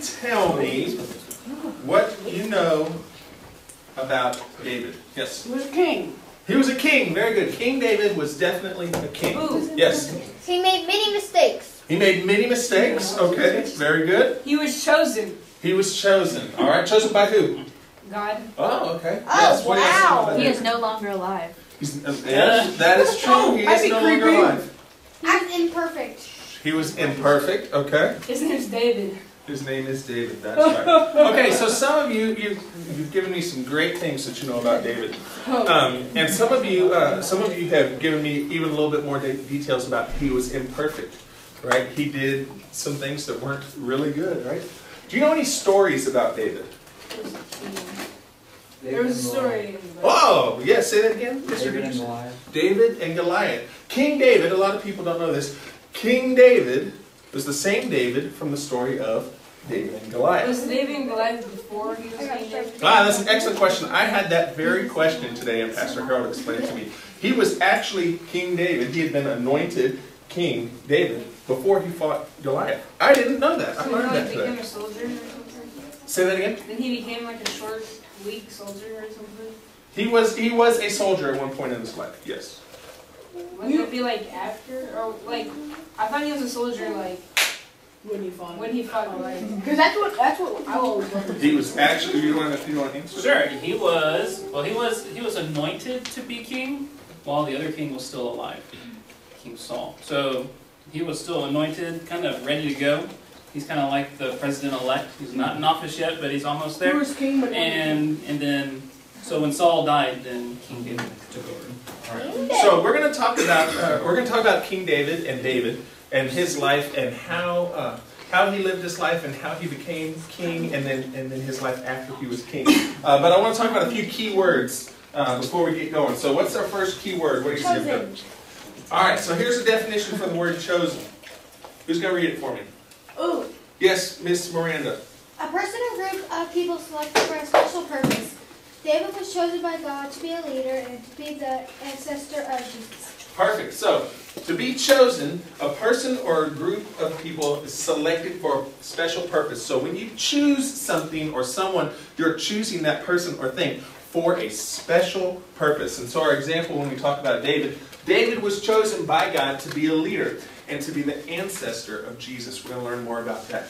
tell me what you know about David? Yes? He was a king. He was a king. Very good. King David was definitely a king. Ooh. Yes? He made many mistakes. He made many mistakes. Okay, very good. He was chosen. He was chosen. All right, chosen by who? God. Oh, okay. Oh, Yes, what do you guys know wow. about He him? is no longer alive. He's, yes, that is true. He That'd is be no longer creepy. alive. I'm imperfect. He was imperfect. Okay. His name's David. His name is David. That's right. Okay, so some of you've given me some great things that you know about David, and some of you have given me even a little bit more details about he was imperfect. Right? He did some things that weren't really good. Right? Do you know any stories about David? There was a story. Oh, yeah, say that again. David and Goliath. David and Goliath. King David, a lot of people don't know this. King David was the same David from the story of David and Goliath. Was David and Goliath before he was King David? That's an excellent question. I had that very question today, and Pastor Harold explained it to me. He was actually King David. He had been anointed King David before he fought Goliath. I didn't know that. I learned that became today. a soldier or something? Say that again? Then he became like a short, weak soldier or something? He was a soldier at one point in his life, yes. Wouldn't it be like after? Or like, I thought he was a soldier like When he fought. when he fought Goliath. Because that's what I always wondered. He was actually, you want to answer? Sure, he was anointed to be king while the other king was still alive, King Saul. So he was still anointed, kind of ready to go. He's kind of like the president-elect. He's not in office yet, but he's almost He there. was king, but And then, so when Saul died, then King David took over. So we're going to talk about King David and his life and how he lived his life and how he became king and then his life after he was king. But I want to talk about a few key words before we get going. So what's our first key word? What do you see up there? All right. So here's a definition for the word chosen. Who's going to read it for me? Ooh. Yes, Miss Miranda. A person or group of people selected for a special purpose. David was chosen by God to be a leader and to be the ancestor of Jesus. Perfect. So, to be chosen, a person or a group of people is selected for a special purpose. So when you choose something or someone, you're choosing that person or thing for a special purpose. And so our example when we talk about David, David was chosen by God to be a leader and to be the ancestor of Jesus. We're going to learn more about that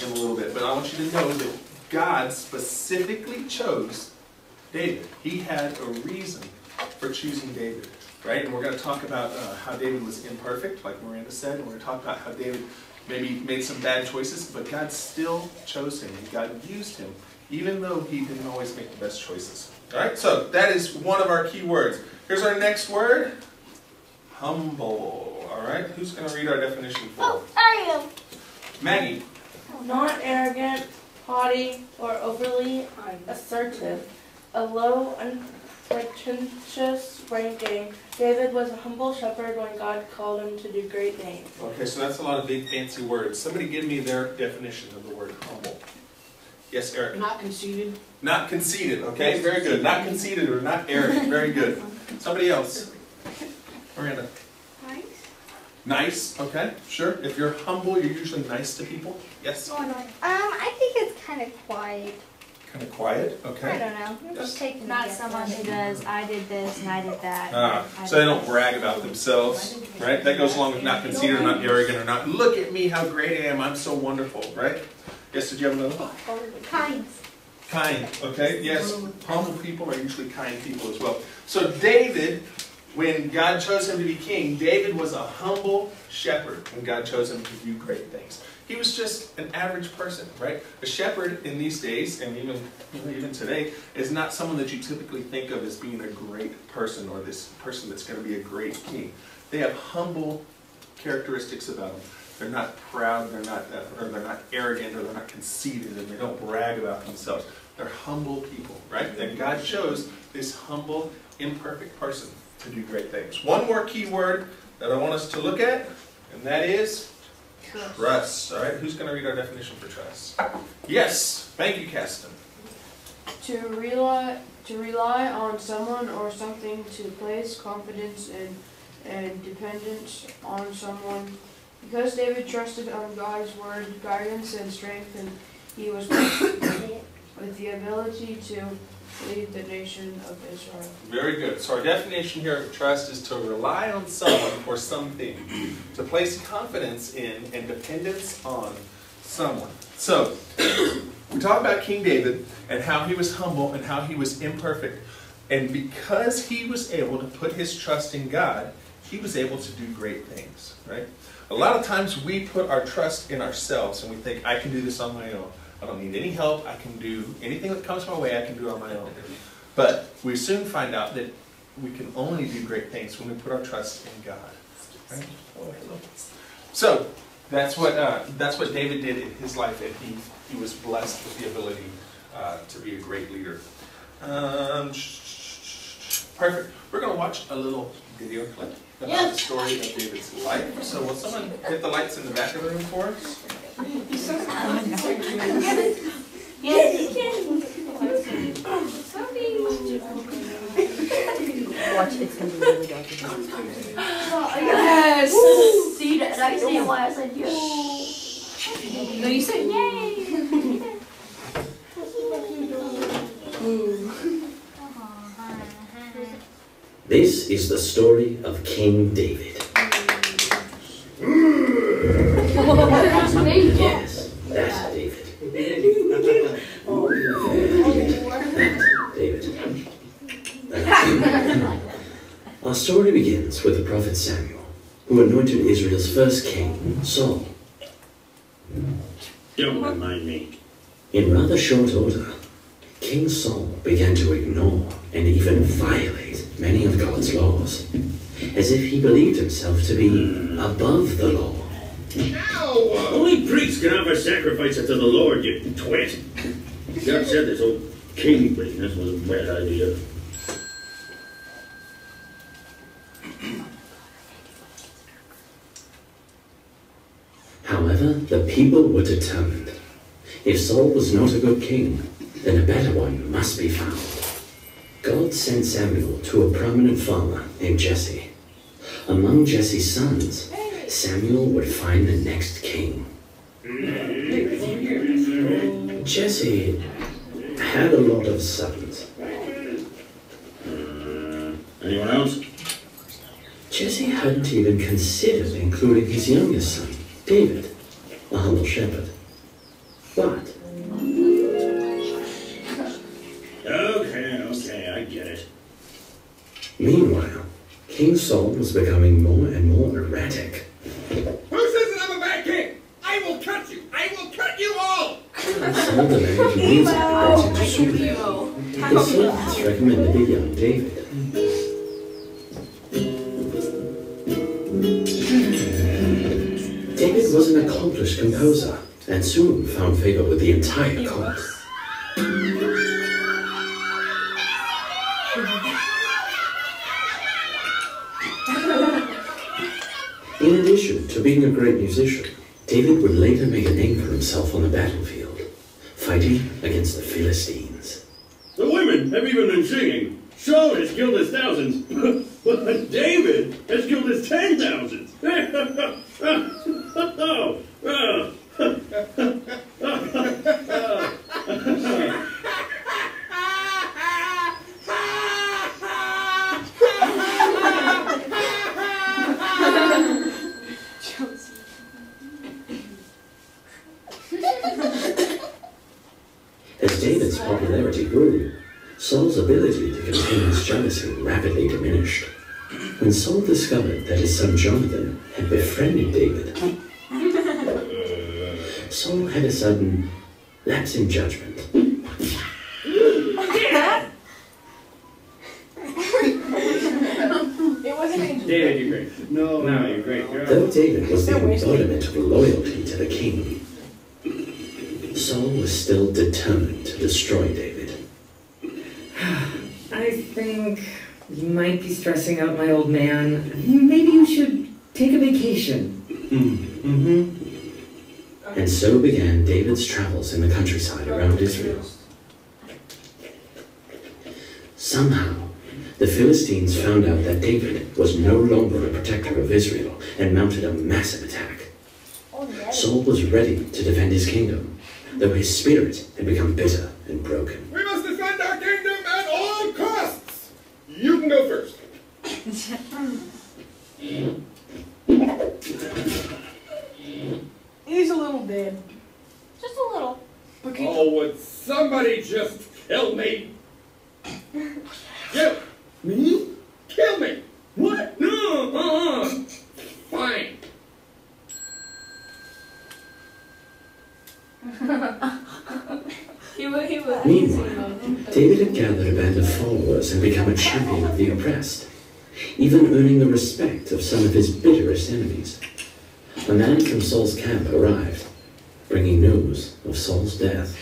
in a little bit. But I want you to know that God specifically chose David. He had a reason for choosing David, right? And we're going to talk about how David was imperfect, like Miranda said. And we're going to talk about how David maybe made some bad choices, but God still chose him. And God used him, even though he didn't always make the best choices. All right? So that is one of our key words. Here's our next word. Humble. All right? Who's going to read our definition for us? I am. Maggie. Not arrogant, haughty, or overly assertive. A low, unpretentious ranking, David was a humble shepherd when God called him to do great things. Okay, so that's a lot of big fancy words. Somebody give me their definition of the word humble. Yes, Eric. Not conceited. Not conceited, okay? Very good. Not conceited or not arrogant. Very good. Somebody else. Miranda. Nice. Nice, okay, sure. If you're humble, you're usually nice to people. Yes? I think it's kind of quiet. Kind of quiet, I okay. don't know. I'm just taking Not a guess. someone who does, I did this and I did that. So they don't brag about themselves, right? That goes along with not conceited or not arrogant or not, look at me, how great I am, I'm so wonderful, right? Yes, did you have another one? Kind. Kind, okay, yes. Humble people are usually kind people as well. So David, when God chose him to be king, David was a humble shepherd when God chose him to do great things. He was just an average person, right? A shepherd in these days, and even today, is not someone that you typically think of as being a great person or this person that's going to be a great king. They have humble characteristics about them. They're not proud, they're not arrogant, or they're not conceited, and they don't brag about themselves. They're humble people, right? And God chose this humble, imperfect person to do great things. One more key word that I want us to look at, and that is trust. All right, who's going to read our definition for trust? Yes, thank you, Caston. To rely on someone or something, to place confidence and dependence on someone. Because David trusted on God's word, guidance, and strength, and He was with the ability to lead the nation of Israel. Very good. So our definition here of trust is to rely on someone or something, to place confidence in and dependence on someone. So we talk about King David and how he was humble and how he was imperfect. And because he was able to put his trust in God, he was able to do great things, right? A lot of times we put our trust in ourselves and we think, I can do this on my own. I don't need any help. I can do anything that comes my way, I can do on my own. But we soon find out that we can only do great things when we put our trust in God. Right? Oh, hello. So that's what David did in his life, and he was blessed with the ability to be a great leader. Perfect. We're going to watch a little video clip about the story of David's life. So will someone hit the lights in the back of the room for us? Yes, you can. Watch, it's gonna be really dark. Yes! See, I see why I said yes. No, you said yay. This is the story of King David. That's me. Yes, that's David. David. Our story begins with the prophet Samuel, who anointed Israel's first king, Saul. Don't remind me. In rather short order, King Saul began to ignore and even violate many of God's laws, as if he believed himself to be above the law. Ow! Only priests can offer sacrifices to the Lord, you twit. God said this whole king business was a bad idea. However, the people were determined. If Saul was not a good king, then a better one must be found. God sent Samuel to a prominent farmer named Jesse. Among Jesse's sons, Samuel would find the next king. Jesse had a lot of sons. Anyone else? Jesse hadn't even considered including his youngest son, David, a humble shepherd. But Okay, I get it. meanwhile, King Saul was becoming more and more erratic. Who says that I'm a bad king? I will cut you! I will cut you all! Saul demanded music to brought into Susa. His servants recommended the young David. David was an accomplished composer and soon found favor with the entire court. In addition to being a great musician, David would later make a name for himself on the battlefield, fighting against the Philistines. The women have even been singing. Saul has killed his thousands, but David has killed his 10,000s. As David's popularity grew, Saul's ability to contain his jealousy rapidly diminished. When Saul discovered that his son Jonathan had befriended David, Saul had a sudden lapse in judgment. David, you're great. No, you're great. Though David was the embodiment of loyalty to the king, Saul was still determined to destroy David. I think you might be stressing out my old man. Maybe you should take a vacation. And so began David's travels in the countryside around Israel. Somehow, the Philistines found out that David was no longer a protector of Israel and mounted a massive attack. Saul was ready to defend his kingdom, though his spirit had become bitter and broken. We must defend our kingdom at all costs. You can go first. He's a little dead. Just a little. Oh, would somebody just kill me? You! Me? Kill me! What? No, Fine. He would. Meanwhile, David had gathered a band of followers and become a champion of the oppressed, even earning the respect of some of his bitterest enemies. A man from Saul's camp arrived, bringing news of Saul's death.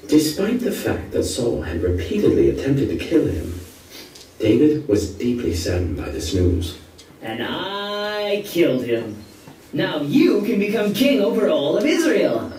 Despite the fact that Saul had repeatedly attempted to kill him, David was deeply saddened by this news. And I killed him. Now you can become king over all of Israel.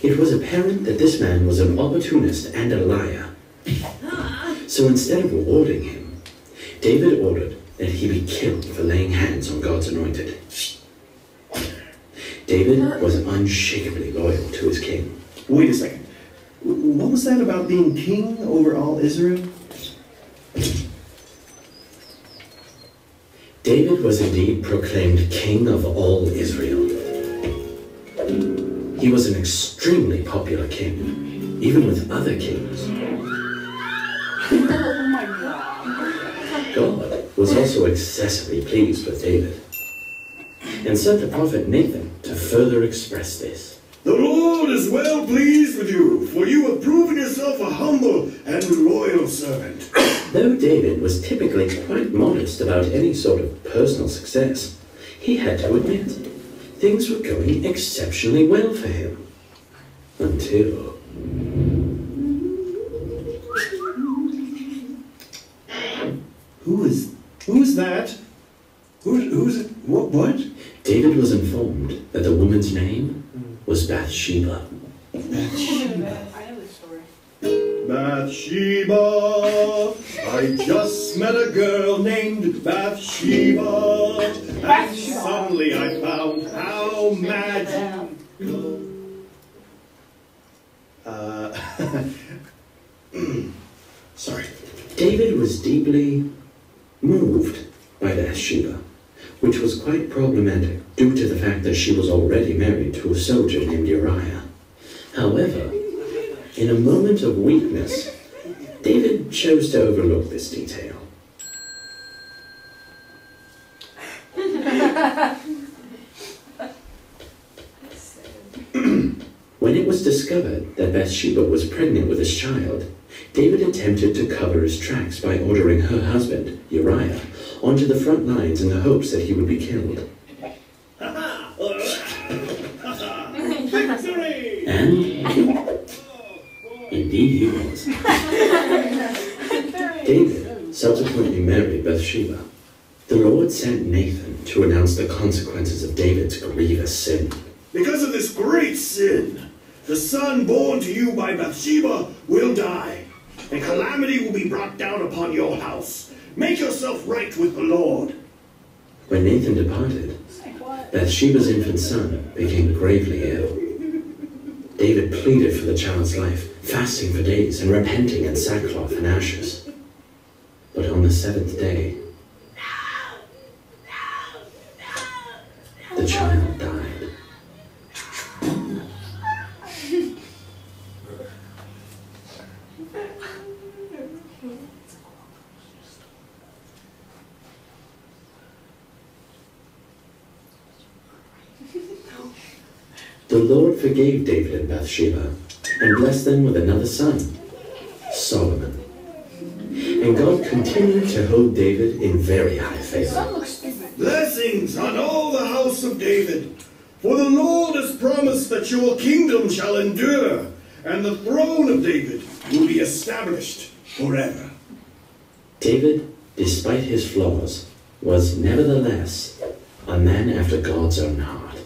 It was apparent that this man was an opportunist and a liar. So instead of rewarding him, David ordered that he be killed for laying hands on God's anointed. David was unshakably loyal to his king. Wait a second. What was that about being king over all Israel? David was indeed proclaimed king of all Israel. He was an extremely popular king, even with other kings. Oh my God. God was also excessively pleased with David, and sent the prophet Nathan to further express this. The Lord is well pleased with you, for you have proven yourself a humble and loyal servant. Though David was typically quite modest about any sort of personal success, he had to admit things were going exceptionally well for him. Until... Who is that? Who's it? What? David was informed that the woman's name was Bathsheba. I know this story. Bathsheba, I just met a girl named Bathsheba, and suddenly I found how mad you go. Sorry. David was deeply moved by Bathsheba, which was quite problematic due to the fact that she was already married to a soldier named Uriah. However, in a moment of weakness, David chose to overlook this detail. When it was discovered that Bathsheba was pregnant with his child, David attempted to cover his tracks by ordering her husband, Uriah, onto the front lines in the hopes that he would be killed. And indeed he was. David subsequently married Bathsheba. The Lord sent Nathan to announce the consequences of David's grievous sin. Because of this great sin, the son born to you by Bathsheba will die, and calamity will be brought down upon your house. Make yourself right with the Lord. When Nathan departed, Bathsheba's infant son became gravely ill. David pleaded for the child's life, fasting for days and repenting in sackcloth and ashes. But on the seventh day, the child died. The Lord forgave David and Bathsheba and blessed them with another son, Solomon. And God continued to hold David in very high favor. Blessings on all the house of David, for the Lord has promised that your kingdom shall endure, and the throne of David will be established forever. David, despite his flaws, was nevertheless a man after God's own heart.